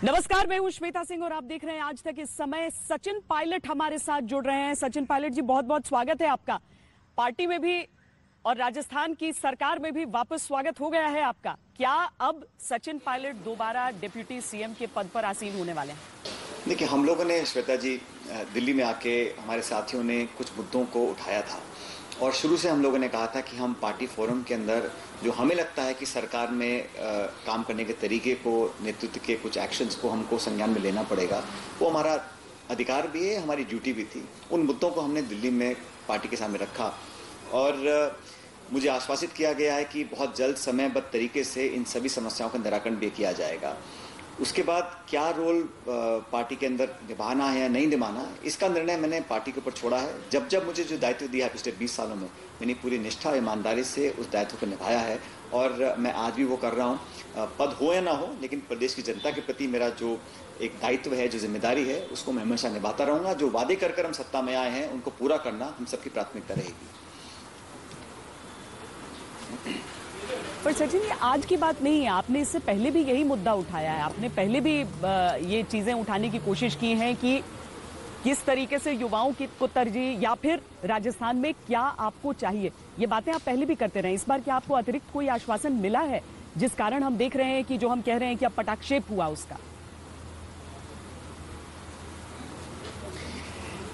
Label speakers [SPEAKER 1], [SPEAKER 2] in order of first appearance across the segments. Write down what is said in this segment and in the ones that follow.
[SPEAKER 1] नमस्कार, मैं हूं श्वेता सिंह और आप देख रहे हैं आज तक। इस समय सचिन पायलट हमारे साथ जुड़ रहे हैं। सचिन पायलट जी, बहुत बहुत स्वागत है आपका। पार्टी में भी और राजस्थान की सरकार में भी वापस स्वागत हो गया है आपका। क्या अब सचिन पायलट दोबारा डिप्टी सीएम के पद पर आसीन होने वाले हैं?
[SPEAKER 2] देखिए, हम लोगों ने श्वेता जी दिल्ली में आके हमारे साथियों ने कुछ मुद्दों को उठाया था और शुरू से हम लोगों ने कहा था कि हम पार्टी फोरम के अंदर जो हमें लगता है कि सरकार में काम करने के तरीके को, नेतृत्व के कुछ एक्शंस को हमको संज्ञान में लेना पड़ेगा। वो हमारा अधिकार भी है, हमारी ड्यूटी भी थी। उन मुद्दों को हमने दिल्ली में पार्टी के सामने रखा और मुझे आश्वासित किया गया है कि बहुत जल्द समयबद्ध तरीके से इन सभी समस्याओं का निराकरण भी किया जाएगा। उसके बाद क्या रोल पार्टी के अंदर निभाना है या नहीं निभाना, इसका निर्णय मैंने पार्टी के ऊपर छोड़ा है। जब जब मुझे जो दायित्व दिया है पिछले 20 सालों में, मैंने पूरी निष्ठा ईमानदारी से उस दायित्व को निभाया है और मैं आज भी वो कर रहा हूँ। पद हो या ना हो, लेकिन प्रदेश की जनता के प्रति मेरा जो एक दायित्व है, जो जिम्मेदारी है, उसको मैं हमेशा निभाता रहूँगा। जो वादे कर हम सत्ता में आए हैं, उनको पूरा करना हम सबकी प्राथमिकता रहेगी।
[SPEAKER 1] पर सचिन, ये आज की बात नहीं है, आपने इससे पहले भी यही मुद्दा उठाया है। आपने पहले भी ये चीजें उठाने की कोशिश की है कि किस तरीके से युवाओं की को तरजीह या फिर राजस्थान में क्या आपको चाहिए, ये बातें आप पहले भी करते रहे। इस बार क्या आपको अतिरिक्त कोई आश्वासन मिला है जिस कारण हम देख रहे हैं कि जो हम कह रहे हैं कि अब पटाक्षेप हुआ उसका?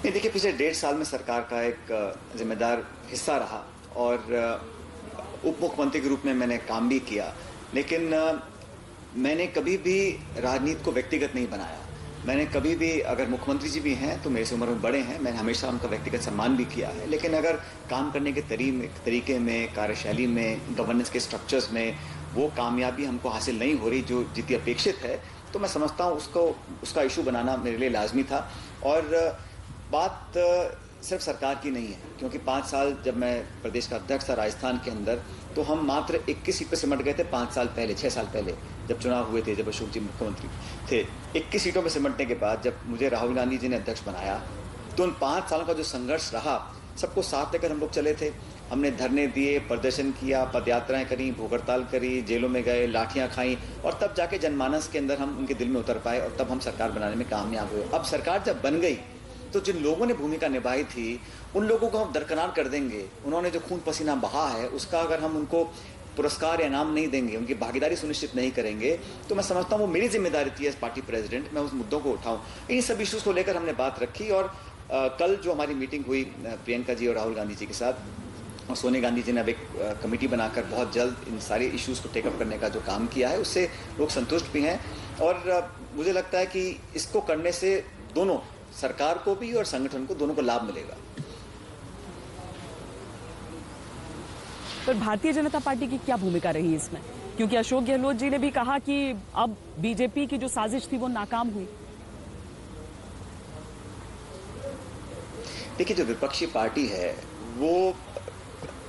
[SPEAKER 2] देखिए, पिछले 1.5 साल में सरकार का एक जिम्मेदार हिस्सा रहा और उप मुख्यमंत्री के रूप में मैंने काम भी किया, लेकिन मैंने कभी भी राजनीति को व्यक्तिगत नहीं बनाया। मैंने कभी भी, अगर मुख्यमंत्री जी भी हैं तो मेरे से उम्र में बड़े हैं, मैंने हमेशा उनका व्यक्तिगत सम्मान भी किया है, लेकिन अगर काम करने के तरीके में, कार्यशैली में, गवर्नेंस के स्ट्रक्चर्स में वो कामयाबी हमको हासिल नहीं हो रही जो जितनी अपेक्षित है, तो मैं समझता हूँ उसका इशू बनाना मेरे लिए लाजमी था। और बात सिर्फ सरकार की नहीं है, क्योंकि 5 साल जब मैं प्रदेश का अध्यक्ष था राजस्थान के अंदर, तो हम मात्र 21 सीट पर सिमट गए थे 5 साल पहले, 6 साल पहले जब चुनाव हुए थे, जब अशोक जी मुख्यमंत्री थे। 21 सीटों पर सिमटने के बाद जब मुझे राहुल गांधी जी ने अध्यक्ष बनाया, तो उन 5 सालों का जो संघर्ष रहा, सबको साथ लेकर हम लोग चले थे। हमने धरने दिए, प्रदर्शन किया, पदयात्राएं करी, भूख हड़ताल करी, जेलों में गए, लाठियां खाई और तब जाके जनमानस के अंदर हम उनके दिल में उतर पाए और तब हम सरकार बनाने में कामयाब हुए। अब सरकार जब बन गई तो जिन लोगों ने भूमिका निभाई थी, उन लोगों को हम दरकिनार कर देंगे। उन्होंने जो खून पसीना बहा है, उसका अगर हम उनको पुरस्कार या इनाम नहीं देंगे, उनकी भागीदारी सुनिश्चित नहीं करेंगे, तो मैं समझता हूँ वो मेरी जिम्मेदारी थी एज पार्टी प्रेसिडेंट, मैं उस मुद्दों को उठाऊं। इन सब इश्यूज को लेकर हमने बात रखी और कल जो हमारी मीटिंग हुई प्रियंका जी और राहुल गांधी जी के साथ, और सोनिया गांधी जी ने अब एक कमेटी बनाकर बहुत जल्द इन सारे इश्यूज को टेकअप करने का जो काम किया है, उससे लोग संतुष्ट भी हैं। और मुझे लगता है कि इसको करने से दोनों, सरकार को भी और संगठन को, दोनों को लाभ मिलेगा।
[SPEAKER 1] पर भारतीय जनता पार्टी की क्या भूमिका रही इसमें? क्योंकि अशोक गहलोत जी ने भी कहा कि अब बीजेपी की जो साजिश थी वो नाकाम हुई।
[SPEAKER 2] देखिए, जो विपक्षी पार्टी है वो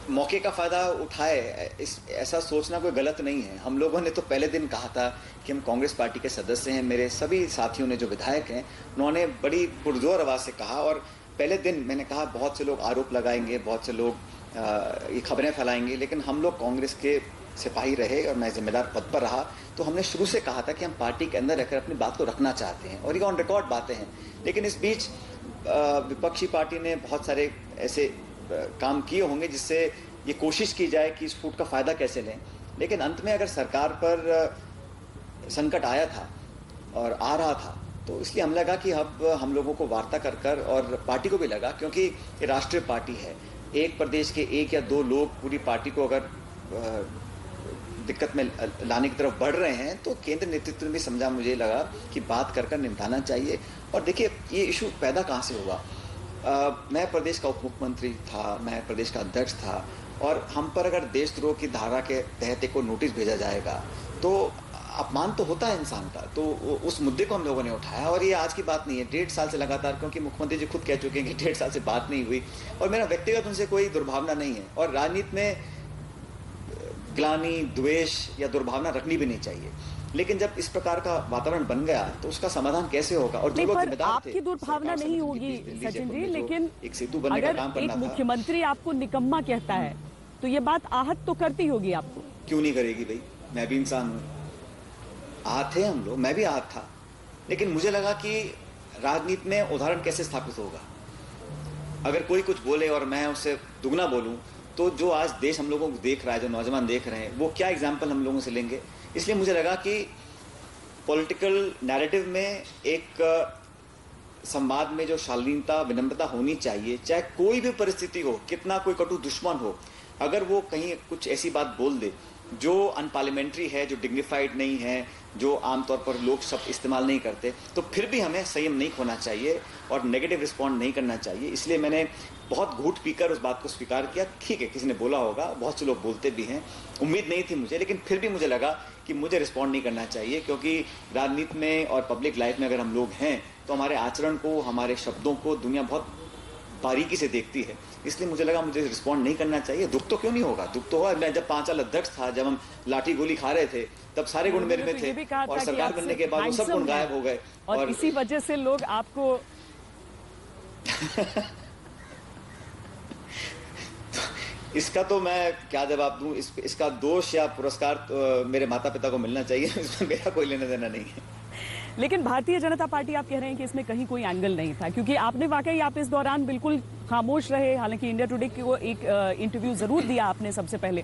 [SPEAKER 2] मौके का फायदा उठाए, ऐसा सोचना कोई गलत नहीं है। हम लोगों ने तो पहले दिन कहा था कि हम कांग्रेस पार्टी के सदस्य हैं। मेरे सभी साथियों ने, जो विधायक हैं, उन्होंने बड़ी पुरजोर आवाज से कहा और पहले दिन मैंने कहा बहुत से लोग आरोप लगाएंगे, बहुत से लोग ये खबरें फैलाएंगे, लेकिन हम लोग कांग्रेस के सिपाही रहे और मैं जिम्मेदार पद पर रहा। तो हमने शुरू से कहा था कि हम पार्टी के अंदर रहकर अपनी बात को रखना चाहते हैं और ये ऑन रिकॉर्ड बातें हैं। लेकिन इस बीच विपक्षी पार्टी ने बहुत सारे ऐसे काम किए होंगे जिससे ये कोशिश की जाए कि इस फूट का फायदा कैसे लें, लेकिन अंत में अगर सरकार पर संकट आया था और आ रहा था, तो इसलिए हमें लगा कि अब हम लोगों को वार्ता कर और पार्टी को भी लगा, क्योंकि ये राष्ट्रीय पार्टी है, एक प्रदेश के 1 या 2 लोग पूरी पार्टी को अगर दिक्कत में लाने की तरफ बढ़ रहे हैं, तो केंद्र नेतृत्व ने भी समझा, मुझे लगा कि बात कर निपटाना चाहिए। और देखिए, ये इशू पैदा कहाँ से हुआ? मैं प्रदेश का उप मुख्यमंत्री था, मैं प्रदेश का अध्यक्ष था और हम पर अगर देशद्रोह की धारा के तहत एक नोटिस भेजा जाएगा तो अपमान तो होता है इंसान का। तो उस मुद्दे को हम लोगों ने उठाया और ये आज की बात नहीं है, 1.5 साल से लगातार, क्योंकि मुख्यमंत्री जी खुद कह चुके हैं कि 1.5 साल से बात नहीं हुई और मेरा व्यक्तिगत उनसे कोई दुर्भावना नहीं है। और राजनीति में ग्लानि, द्वेष या दुर्भावना रखनी भी नहीं चाहिए, लेकिन जब इस प्रकार का वातावरण बन गया तो उसका समाधान कैसे होगा? और जो लोग जिम्मेदार थे,
[SPEAKER 1] आपकी दुर्भावना नहीं होगी सचिन जी, लेकिन
[SPEAKER 2] एक सेतु बनने का काम करना था।
[SPEAKER 1] एक मुख्यमंत्री आपको निकम्मा कहता है तो ये बात आहत तो करती होगी आपको।
[SPEAKER 2] क्यों नहीं करेगी भाई, मैं भी इंसान हूँ। आहत थे हम लोग, मैं भी आहत था, लेकिन मुझे लगा कि राजनीति में उदाहरण कैसे स्थापित होगा। अगर कोई कुछ बोले और मैं उससे दुगना बोलूं, तो जो आज देश हम लोगों को देख रहा है, जो नौजवान देख रहे हैं, वो क्या एग्जाम्पल हम लोगों से लेंगे। इसलिए मुझे लगा कि पॉलिटिकल नैरेटिव में एक संवाद में जो शालीनता, विनम्रता होनी चाहिए, चाहे कोई भी परिस्थिति हो, कितना कोई कटु दुश्मन हो, अगर वो कहीं कुछ ऐसी बात बोल दे जो अनपार्लियामेंट्री है, जो डिग्निफाइड नहीं है, जो आमतौर पर लोग शब्द इस्तेमाल नहीं करते, तो फिर भी हमें संयम नहीं खोना चाहिए और नेगेटिव रिस्पॉन्ड नहीं करना चाहिए। इसलिए मैंने बहुत घूट पीकर उस बात को स्वीकार किया। ठीक है, किसी ने बोला होगा, बहुत से लोग बोलते भी हैं, उम्मीद नहीं थी मुझे, लेकिन फिर भी मुझे लगा कि मुझे रिस्पॉन्ड नहीं करना चाहिए, क्योंकि राजनीति में और पब्लिक लाइफ में अगर हम लोग हैं तो हमारे आचरण को, हमारे शब्दों को दुनिया बहुत बारीकी से देखती है। इसलिए मुझे लगा मुझे रिस्पॉन्ड नहीं करना चाहिए। दुख तो क्यों नहीं होगा, दुख तो हुआ। मैं जब 5 साल अध्यक्ष था, जब हम लाठी गोली खा रहे थे, तब सारे गुण मेरे में थे, और सरकार बनने के बाद वो सब गुण गायब हो गए,
[SPEAKER 1] और इसी वजह से लोग आपको
[SPEAKER 2] इसका तो मैं क्या जवाब दूं। इसका दोष या पुरस्कार तो मेरे माता पिता को मिलना चाहिए, इसमें मेरा कोई लेना देना नहीं है।
[SPEAKER 1] लेकिन भारतीय जनता पार्टी, आप कह रहे हैं कि इसमें कहीं कोई एंगल नहीं था, क्योंकि आपने वाकई आप इस दौरान बिल्कुल खामोश रहे। हालांकि इंडिया टुडे को एक इंटरव्यू जरूर दिया आपने सबसे पहले,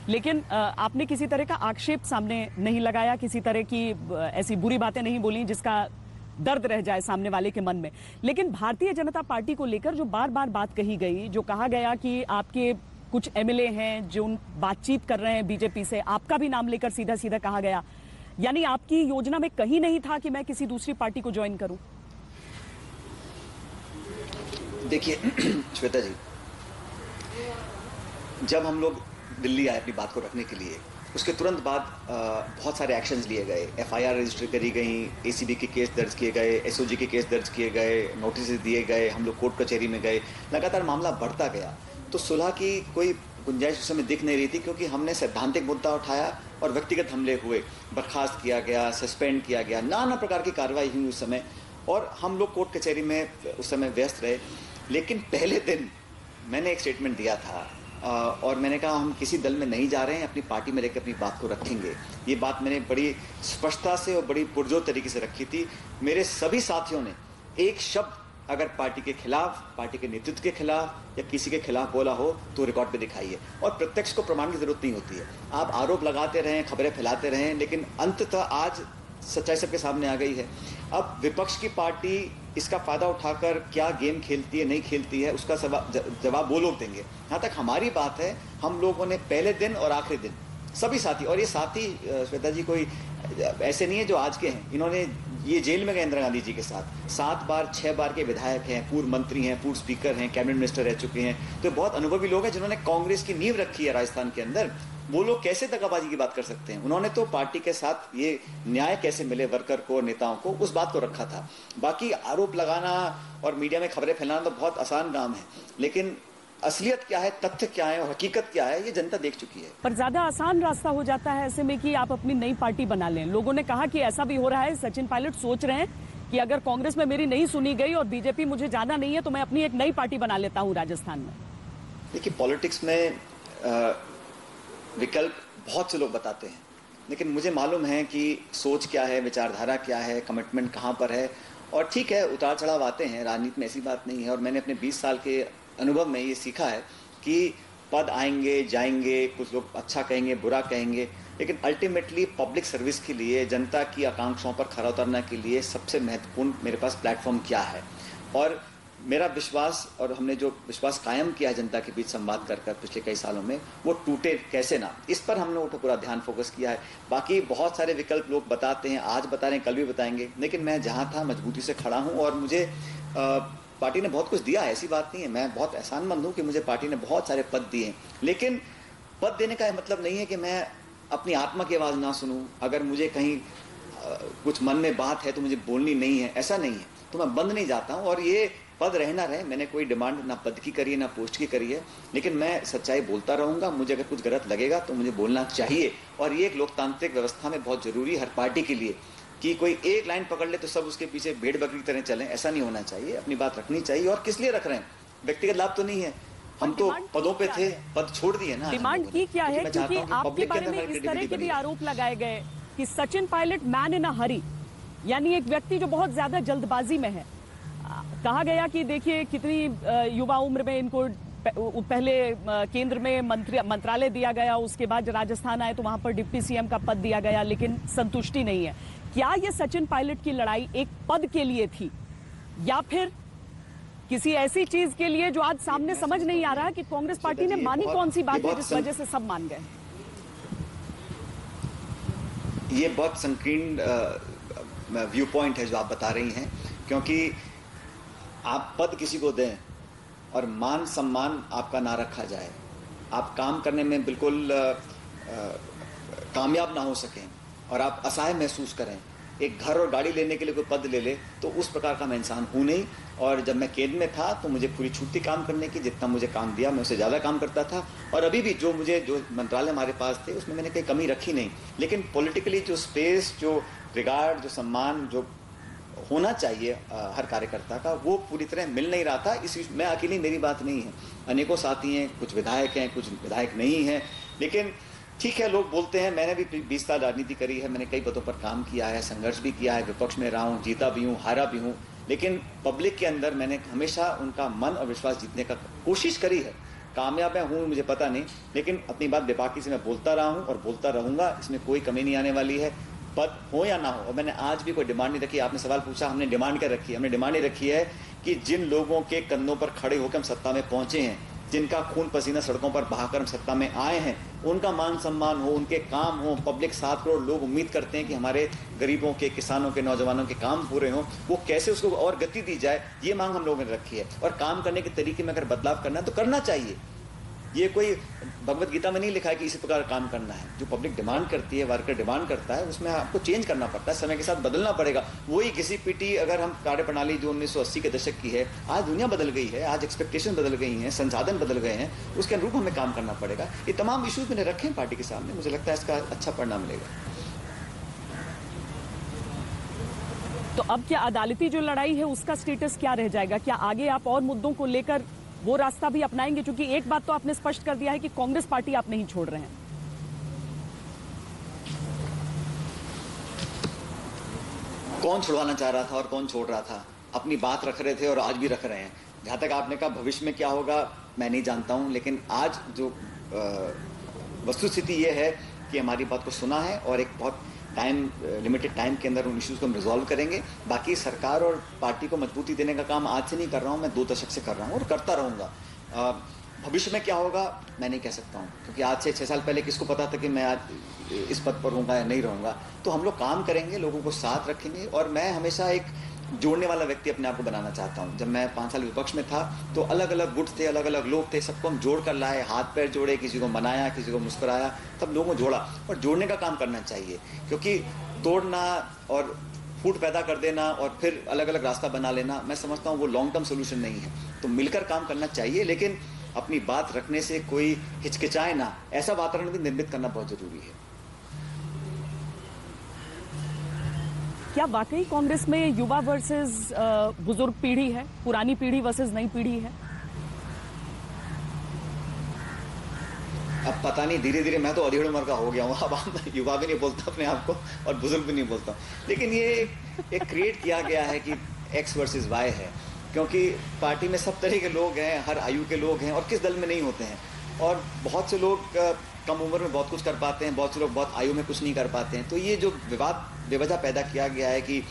[SPEAKER 1] लेकिन आपने किसी तरह का आक्षेप सामने नहीं लगाया, किसी तरह की ऐसी बुरी बातें नहीं बोली जिसका दर्द रह जाए सामने वाले के मन में। लेकिन भारतीय जनता पार्टी को लेकर जो बार बार बात कही गई, जो कहा गया कि आपके कुछ एमएलए हैं जो बातचीत कर रहे हैं बीजेपी से, आपका भी नाम लेकर सीधा सीधा कहा गया, यानी आपकी योजना में कहीं नहीं था कि मैं किसी दूसरी पार्टी को ज्वाइन करूं।
[SPEAKER 2] देखिए श्वेता जी, जब हम लोग दिल्ली आए अपनी बात को रखने के लिए, उसके तुरंत बाद बहुत सारे एक्शंस लिए गए। एफआईआर रजिस्टर करी गई, एसीबी के केस दर्ज किए गए, एसओजी के केस दर्ज किए गए, नोटिस दिए गए, हम लोग कोर्ट कचहरी में गए, लगातार मामला बढ़ता गया। तो सुलह की कोई गुंजाइश उस समय दिख नहीं रही थी, क्योंकि हमने सैद्धांतिक मुद्दा उठाया और व्यक्तिगत हमले हुए, बर्खास्त किया गया, सस्पेंड किया गया, नाना प्रकार की कार्रवाई हुई उस समय, और हम लोग कोर्ट कचहरी में उस समय व्यस्त रहे। लेकिन पहले दिन मैंने एक स्टेटमेंट दिया था, और मैंने कहा हम किसी दल में नहीं जा रहे हैं, अपनी पार्टी में लेकर अपनी बात को रखेंगे। ये बात मैंने बड़ी स्पष्टता से और बड़ी पुरजोर तरीके से रखी थी। मेरे सभी साथियों ने एक शब्द अगर पार्टी के खिलाफ, पार्टी के नेतृत्व के खिलाफ या किसी के खिलाफ बोला हो तो रिकॉर्ड पे दिखाइए, और प्रत्यक्ष को प्रमाण की जरूरत नहीं होती है। आप आरोप लगाते रहें, खबरें फैलाते रहें, लेकिन अंततः आज सच्चाई सबके सामने आ गई है। अब विपक्ष की पार्टी इसका फायदा उठाकर क्या गेम खेलती है, नहीं खेलती है, उसका जवाब वो लोग देंगे। यहाँ तक हमारी बात है, हम लोगों ने पहले दिन और आखिरी दिन सभी साथी, और ये साथी श्वेता जी कोई ऐसे नहीं है जो आज के हैं, इन्होंने ये जेल में गए इंदिरा गांधी जी के साथ, 7 बार 6 बार के विधायक हैं, पूर्व मंत्री हैं, पूर्व स्पीकर हैं, कैबिनेट मिनिस्टर रह चुके हैं, तो बहुत अनुभवी लोग हैं जिन्होंने कांग्रेस की नींव रखी है राजस्थान के अंदर। वो लोग कैसे दगाबाजी की बात कर सकते हैं? उन्होंने तो पार्टी के साथ ये न्याय कैसे मिले वर्कर को, नेताओं को, उस बात को रखा था। बाकी आरोप लगाना और मीडिया में खबरें फैलाना तो बहुत आसान काम है, लेकिन असलियत क्या है, तथ्य क्या है और हकीकत क्या है, ये जनता देख चुकी है।
[SPEAKER 1] पर ज्यादा आसान रास्ता हो जाता है ऐसे में कि आप अपनी नई पार्टी बना लें। लोगों ने कहा कि ऐसा भी हो रहा है, सचिन पायलट सोच रहे हैं कि अगर कांग्रेस में मेरी नहीं सुनी गई और बीजेपी मुझे जाना नहीं है तो मैं अपनी एक नई पार्टी बना लेता हूं राजस्थान में।
[SPEAKER 2] देखिए, पॉलिटिक्स में विकल्प बहुत से लोग बताते हैं, लेकिन मुझे मालूम है कि सोच क्या है, विचारधारा क्या है, कमिटमेंट कहाँ पर है। और ठीक है, उतार चढ़ाव आते हैं, राजनीति में ऐसी बात नहीं है। और मैंने अपने 20 साल के अनुभव में ये सीखा है कि पद आएंगे जाएंगे, कुछ लोग अच्छा कहेंगे, बुरा कहेंगे, लेकिन अल्टीमेटली पब्लिक सर्विस के लिए, जनता की आकांक्षाओं पर खरा उतरने के लिए सबसे महत्वपूर्ण मेरे पास प्लेटफॉर्म क्या है। और मेरा विश्वास, और हमने जो विश्वास कायम किया है जनता के बीच संवाद कर पिछले कई सालों में, वो टूटे कैसे ना, इस पर हम लोगों को पूरा ध्यान फोकस किया है। बाकी बहुत सारे विकल्प लोग बताते हैं, आज बता रहे हैं, कल भी बताएंगे, लेकिन मैं जहाँ था मजबूती से खड़ा हूँ। और मुझे पार्टी ने बहुत कुछ दिया है, ऐसी बात नहीं है। मैं बहुत एहसानमंद हूँ कि मुझे पार्टी ने बहुत सारे पद दिए हैं, लेकिन पद देने का मतलब नहीं है कि मैं अपनी आत्मा की आवाज़ ना सुनूं। अगर मुझे कहीं कुछ मन में बात है तो मुझे बोलनी नहीं है, ऐसा नहीं है, तो मैं बंद नहीं जाता हूँ। और ये पद रहना रहे, मैंने कोई डिमांड ना पद की करी है ना पोस्ट की करी है, लेकिन मैं सच्चाई बोलता रहूँगा। मुझे अगर कुछ गलत लगेगा तो मुझे बोलना चाहिए, और ये एक लोकतांत्रिक व्यवस्था में बहुत जरूरी है हर पार्टी के लिए कि कोई एक लाइन पकड़ ले तो सब उसके पीछे भेड़ बकरी की तरह चलें, ऐसा नहीं होना चाहिए। अपनी बात रखनी चाहिए। और किस लिए रख रहे हैं? व्यक्तिगत लाभ तो नहीं है, हम तो पदों पे थे, पद छोड़ दिए ना।
[SPEAKER 1] डिमांड की क्या है? क्योंकि आपके बारे में इस तरह के भी आरोप लगाए गए कि सचिन पायलट मैन इन अ हरी, यानी एक व्यक्ति जो बहुत ज्यादा जल्दबाजी में है। कहा गया कि देखिए कितनी युवा उम्र में इनको पहले केंद्र में मंत्रालय दिया गया, उसके बाद राजस्थान आए तो वहां पर डिप्टी सीएम का पद दिया गया, लेकिन संतुष्टि नहीं है। क्या ये सचिन पायलट की लड़ाई एक पद के लिए थी या फिर किसी ऐसी चीज के लिए जो आज सामने समझ नहीं आ रहा कि कांग्रेस पार्टी ने मानी कौन सी बात है जिस वजह से सब मान गए?
[SPEAKER 2] ये बहुत संकीर्ण व्यू पॉइंट है जो आप बता रही हैं, क्योंकि आप पद किसी को दें और मान सम्मान आपका ना रखा जाए, आप काम करने में बिल्कुल कामयाब ना हो सकें और आप असहाय महसूस करें, एक घर और गाड़ी लेने के लिए कोई पद ले ले, तो उस प्रकार का मैं इंसान हूं नहीं। और जब मैं केंद्र में था तो मुझे पूरी छुट्टी काम करने की, जितना मुझे काम दिया मैं उससे ज़्यादा काम करता था। और अभी भी जो मंत्रालय हमारे पास थे उसमें मैंने कोई कमी रखी नहीं, लेकिन पॉलिटिकली जो स्पेस, जो रिगार्ड, जो सम्मान जो होना चाहिए हर कार्यकर्ता का, वो पूरी तरह मिल नहीं रहा था। इस मैं अकेली मेरी बात नहीं है, अनेकों साथी हैं, कुछ विधायक हैं, कुछ विधायक नहीं हैं। लेकिन ठीक है, लोग बोलते हैं, मैंने भी 20 साल राजनीति करी है, मैंने कई पदों पर काम किया है, संघर्ष भी किया है, विपक्ष में रहा हूँ, जीता भी हूँ, हारा भी हूँ, लेकिन पब्लिक के अंदर मैंने हमेशा उनका मन और विश्वास जीतने का कोशिश करी है। कामयाब मैं हूँ मुझे पता नहीं, लेकिन अपनी बात बेबाकी से मैं बोलता रहा हूँ और बोलता रहूँगा, इसमें कोई कमी नहीं आने वाली है, पद हो या ना हो। और मैंने आज भी कोई डिमांड नहीं रखी। आपने सवाल पूछा, हमने डिमांड क्या रखी है? हमने डिमांड ये रखी है कि जिन लोगों के कंधों पर खड़े होकर हम सत्ता में पहुंचे हैं, जिनका खून पसीना सड़कों पर बहाकर हम सत्ता में आए हैं, उनका मान सम्मान हो, उनके काम हो। पब्लिक 7 करोड़ लोग उम्मीद करते हैं कि हमारे गरीबों के, किसानों के, नौजवानों के काम पूरे हों, वो कैसे उसको और गति दी जाए, ये मांग हम लोगों ने रखी है। और काम करने के तरीके में अगर बदलाव करना है तो करना चाहिए। ये कोई भगवत गीता में नहीं लिखा है कि इसी प्रकार काम करना है। जो पब्लिक डिमांड करती है, वर्कर डिमांड करता है, उसमें आपको चेंज करना पड़ता है, समय के साथ बदलना पड़ेगा। वही घिसी पीटी अगर हम कार्य प्रणाली जो 1980 के दशक की है, आज दुनिया बदल गई है, आज एक्सपेक्टेशन बदल गई हैं, संसाधन बदल गए हैं, उसके अनुरूप हमें काम करना पड़ेगा। ये तमाम इश्यूज मैंने रखे हैं पार्टी के सामने, मुझे लगता है इसका अच्छा परिणाम मिलेगा।
[SPEAKER 1] तो अब क्या अदालती जो लड़ाई है उसका स्टेटस क्या रह जाएगा? क्या आगे आप और मुद्दों को लेकर वो रास्ता भी अपनाएंगे? क्योंकि एक बात तो आपने स्पष्ट कर दिया है कि कांग्रेस पार्टी आप नहीं छोड़ रहे हैं।
[SPEAKER 2] कौन छुड़वाना चाह रहा था और कौन छोड़ रहा था? अपनी बात रख रहे थे और आज भी रख रहे हैं। जहां तक आपने कहा भविष्य में क्या होगा मैं नहीं जानता हूं, लेकिन आज जो वस्तुस्थिति ये है कि हमारी बात को सुना है और एक बहुत लिमिटेड टाइम के अंदर उन इश्यूज को हम रिजॉल्व करेंगे। बाकी सरकार और पार्टी को मजबूती देने का काम आज से नहीं कर रहा हूं, मैं 2 दशक से कर रहा हूं और करता रहूंगा। भविष्य में क्या होगा मैं नहीं कह सकता हूं, क्योंकि आज से 6 साल पहले किसको पता था कि मैं आज इस पद पर रहूंगा या नहीं रहूंगा। तो हम लोग काम करेंगे, लोगों को साथ रखेंगे, और मैं हमेशा एक जोड़ने वाला व्यक्ति अपने आप को बनाना चाहता हूं। जब मैं 5 साल विपक्ष में था तो अलग अलग गुट थे, अलग अलग लोग थे, सबको हम जोड़ कर लाए, हाथ पैर जोड़े, किसी को मनाया, किसी को मुस्कुराया, तब लोगों को जोड़ा। और जोड़ने का काम करना चाहिए, क्योंकि तोड़ना और फूट पैदा कर देना और फिर अलग अलग रास्ता बना लेना, मैं समझता हूँ वो लॉन्ग टर्म सोल्यूशन नहीं है। तो मिलकर काम करना चाहिए, लेकिन अपनी बात रखने से कोई हिचकिचाए ना, ऐसा वातावरण भी निर्मित करना बहुत जरूरी है।
[SPEAKER 1] क्या वाकई कांग्रेस में युवा वर्सेस बुजुर्ग पीढ़ी है, पुरानी पीढ़ी वर्सेस नई पीढ़ी है?
[SPEAKER 2] अब पता नहीं, धीरे धीरे मैं तो अधेड़ उम्र का हो गया हूँ, अब युवा भी नहीं बोलता अपने आप को और बुजुर्ग भी नहीं बोलता, लेकिन ये एक क्रिएट किया गया है कि एक्स वर्सेस वाई है, क्योंकि पार्टी में सब तरह के लोग हैं, हर आयु के लोग हैं, और किस दल में नहीं होते हैं। और बहुत से लोग कम उम्र में बहुत कुछ कर पाते हैं, बहुत से लोग बहुत आयु में कुछ नहीं कर पाते हैं। तो ये जो विवाद बेवजह पैदा किया गया है कि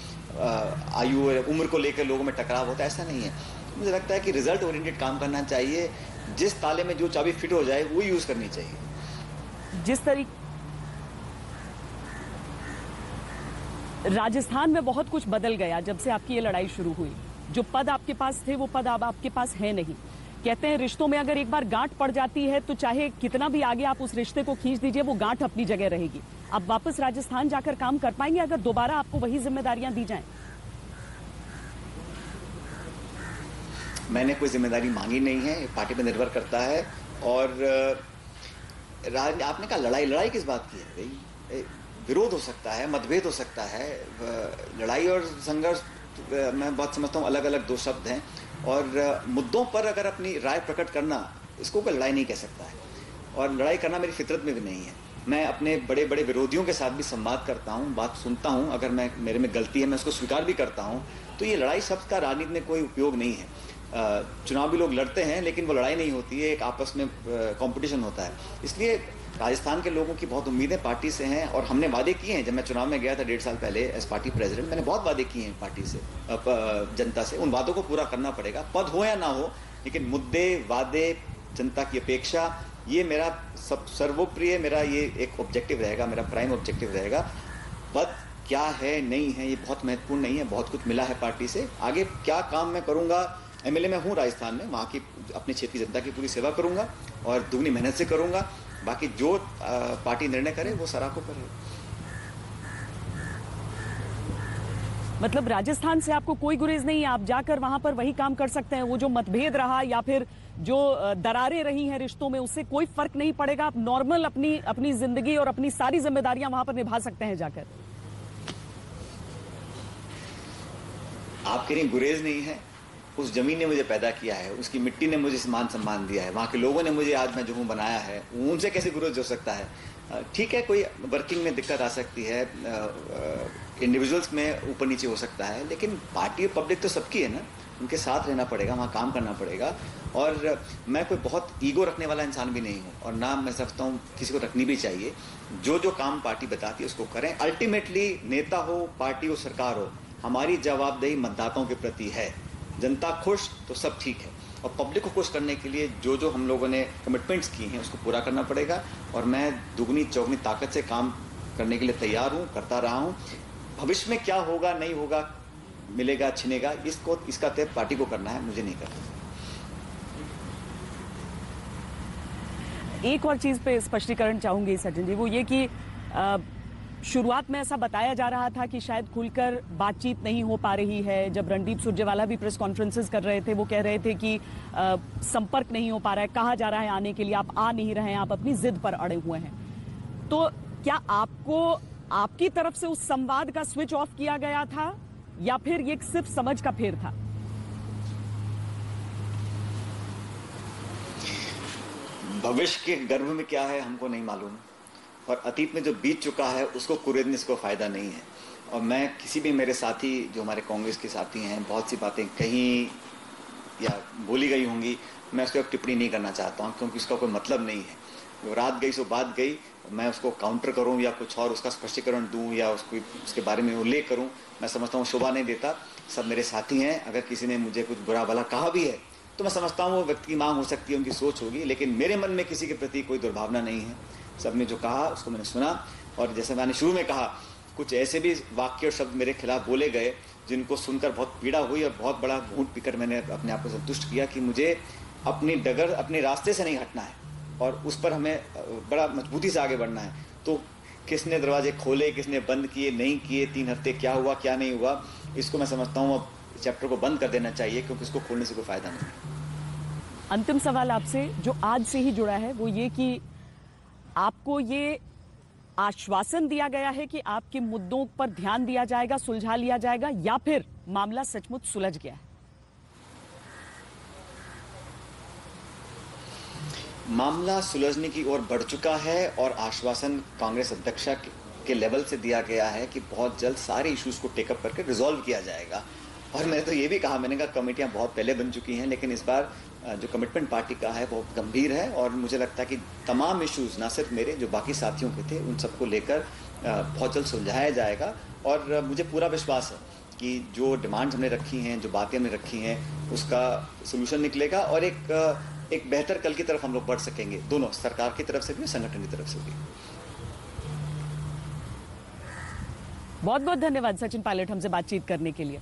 [SPEAKER 2] आयु और उम्र को लेकर लोगों में टकराव होता है, ऐसा नहीं है। मुझे लगता है कि रिजल्ट ओरिएंटेड काम करना चाहिए, जिस ताले में जो चाबी फिट हो जाए वो यूज करनी चाहिए।
[SPEAKER 1] जिस तरीके राजस्थान में बहुत कुछ बदल गया जब से आपकी ये लड़ाई शुरू हुई। जो पद आपके पास थे वो पद अब आपके पास है नहीं। कहते हैं रिश्तों में अगर एक बार गांठ पड़ जाती है तो चाहे कितना भी आगे आप उस रिश्ते को खींच दीजिए, वो गांठ अपनी जगह रहेगी। आप वापस राजस्थान जाकर काम कर पाएंगे अगर दोबारा आपको वही जिम्मेदारियां दी जाएं?
[SPEAKER 2] मैंने कोई जिम्मेदारी मांगी नहीं है, पार्टी पर निर्भर करता है। और आपने कहा लड़ाई किस बात की है भाई? विरोध हो सकता है, मतभेद हो सकता है, लड़ाई और संघर्ष मैं बहुत समझता हूँ अलग अलग 2 शब्द हैं। और मुद्दों पर अगर अपनी राय प्रकट करना, इसको कोई लड़ाई नहीं कह सकता है, और लड़ाई करना मेरी फितरत में भी नहीं है। मैं अपने बड़े बड़े विरोधियों के साथ भी संवाद करता हूँ, बात सुनता हूँ, अगर मेरे में गलती है मैं उसको स्वीकार भी करता हूँ। तो ये लड़ाई शब्द का राजनीति में कोई उपयोग नहीं है। चुनाव भी लोग लड़ते हैं, लेकिन वो लड़ाई नहीं होती है, एक आपस में कंपटीशन होता है। इसलिए राजस्थान के लोगों की बहुत उम्मीदें पार्टी से हैं, और हमने वादे किए हैं। जब मैं चुनाव में गया था 1.5 साल पहले एज पार्टी प्रेसिडेंट, मैंने बहुत वादे किए हैं पार्टी से, जनता से। उन वादों को पूरा करना पड़ेगा, पद हो या ना हो, लेकिन मुद्दे, वादे, जनता की अपेक्षा, ये मेरा सर्वोप्रिय, मेरा ये एक ऑब्जेक्टिव रहेगा, मेरा प्राइम ऑब्जेक्टिव रहेगा। पद क्या है, नहीं है, ये बहुत महत्वपूर्ण नहीं है। बहुत कुछ मिला है पार्टी से, आगे क्या काम मैं करूंगा। एमएलए में हूँ राजस्थान में, वहाँ की अपने क्षेत्र की जनता की पूरी सेवा करूंगा और दुगनी मेहनत से करूंगा। बाकी जो पार्टी निर्णय करे वो सराहनीय करे।
[SPEAKER 1] मतलब राजस्थान से आपको कोई गुरेज नहीं है, आप जाकर वहां पर वही काम कर सकते हैं। वो जो मतभेद रहा या फिर जो दरारें रही हैं रिश्तों में, उससे कोई फर्क नहीं पड़ेगा। आप नॉर्मल अपनी जिंदगी और अपनी सारी जिम्मेदारियां वहां पर निभा सकते हैं जाकर।
[SPEAKER 2] आप कह रही गुरेज नहीं है, उस जमीन ने मुझे पैदा किया है, उसकी मिट्टी ने मुझे मान सम्मान दिया है, वहाँ के लोगों ने मुझे आज मैं जो हूँ बनाया है, उनसे कैसे गुरेज हो सकता है। ठीक है, कोई वर्किंग में दिक्कत आ सकती है, इंडिविजुअल्स में ऊपर नीचे हो सकता है, लेकिन पार्टी और पब्लिक तो सबकी है ना, उनके साथ रहना पड़ेगा, वहाँ काम करना पड़ेगा। और मैं कोई बहुत ईगो रखने वाला इंसान भी नहीं हूँ, और ना मैं समझता हूँ किसी को रखनी भी चाहिए। जो काम पार्टी बताती है उसको करें। अल्टीमेटली नेता हो, पार्टी हो, सरकार हो, हमारी जवाबदेही मतदाताओं के प्रति है। जनता खुश तो सब ठीक है, और पब्लिक को खुश करने के लिए जो हम लोगों ने कमिटमेंट्स किए हैं उसको पूरा करना पड़ेगा। और मैं दुगनी चौगनी ताकत से काम करने के लिए तैयार हूँ, करता रहा हूँ। भविष्य में क्या होगा, नहीं होगा, मिलेगा, छिनेगा, इसका तय पार्टी को करना है, मुझे नहीं करना।
[SPEAKER 1] एक और चीज पे स्पष्टीकरण चाहूंगी सचिन जी, वो ये कि शुरुआत में ऐसा बताया जा रहा था कि शायद खुलकर बातचीत नहीं हो पा रही है। जब रणदीप सुरजेवाला भी प्रेस कॉन्फ्रेंसेस कर रहे थे, वो कह रहे थे कि संपर्क नहीं हो पा रहा है, कहा जा रहा है आने के लिए, आप आ नहीं रहे हैं, आप अपनी जिद पर अड़े हुए हैं। तो क्या आपको आपकी तरफ से उस संवाद का स्विच ऑफ किया गया था, या फिर ये सिर्फ समझ का फेर था?
[SPEAKER 2] भविष्य के गर्भ में क्या है हमको नहीं मालूम, और अतीत में जो बीत चुका है उसको कुरेदने से कोई फायदा नहीं है। और मैं किसी भी मेरे साथी, जो हमारे कांग्रेस के साथी हैं, बहुत सी बातें कहीं या बोली गई होंगी, मैं उस पर टिप्पणी नहीं करना चाहता हूँ, क्योंकि उसका कोई मतलब नहीं है। वो रात गई सो बात गई, मैं उसको काउंटर करूँ या कुछ और उसका स्पष्टीकरण दूँ या उसके बारे में उल्लेख करूँ, मैं समझता हूँ शोभा नहीं देता। सब मेरे साथी हैं, अगर किसी ने मुझे कुछ बुरा भला कहा भी है तो मैं समझता हूँ वो व्यक्ति की मांग हो सकती है, उनकी सोच होगी, लेकिन मेरे मन में किसी के प्रति कोई दुर्भावना नहीं है। सबने जो कहा उसको मैंने सुना, और जैसे मैंने शुरू में कहा, कुछ ऐसे भी वाक्य और शब्द मेरे खिलाफ बोले गए जिनको सुनकर बहुत पीड़ा हुई, और बहुत बड़ा घूंट पीकर मैंने अपने आप को संतुष्ट किया कि मुझे अपनी डगर, अपने रास्ते से नहीं हटना है, और उस पर हमें बड़ा मजबूती से आगे बढ़ना है। तो किसने दरवाजे खोले, किसने बंद किए, नहीं किए, 3 हफ्ते क्या हुआ क्या नहीं हुआ, इसको मैं समझता हूँ अब चैप्टर को बंद कर देना चाहिए, क्योंकि इसको खोलने से कोई फायदा नहीं।
[SPEAKER 1] अंतिम सवाल आपसे जो आज से ही जुड़ा है वो ये कि आपको ये आश्वासन दिया गया है कि आपके मुद्दों पर ध्यान दिया जाएगा, सुलझा लिया जाएगा, या फिर मामला सचमुच सुलझ गया है?
[SPEAKER 2] मामला सुलझने की ओर बढ़ चुका है, और आश्वासन कांग्रेस अध्यक्षा के लेवल से दिया गया है कि बहुत जल्द सारे इश्यूज को टेकअप करके रिजॉल्व किया जाएगा। और मैंने तो ये भी कहा, मैंने कहा कमेटियां बहुत पहले बन चुकी हैं, लेकिन इस बार जो कमिटमेंट पार्टी का है बहुत गंभीर है, और मुझे लगता है कि तमाम इश्यूज, ना सिर्फ मेरे, जो बाकी साथियों के थे, उन सबको लेकर बहुत जल्द सुलझाया जाएगा। और मुझे पूरा विश्वास है कि जो डिमांड्स हमने रखी हैं, जो बातें हमने रखी हैं, उसका सोल्यूशन निकलेगा, और एक बेहतर कल की तरफ हम लोग बढ़ सकेंगे, दोनों, सरकार की तरफ से भी और संगठन की तरफ से भी।
[SPEAKER 1] बहुत बहुत धन्यवाद सचिन पायलट, हमसे बातचीत करने के लिए।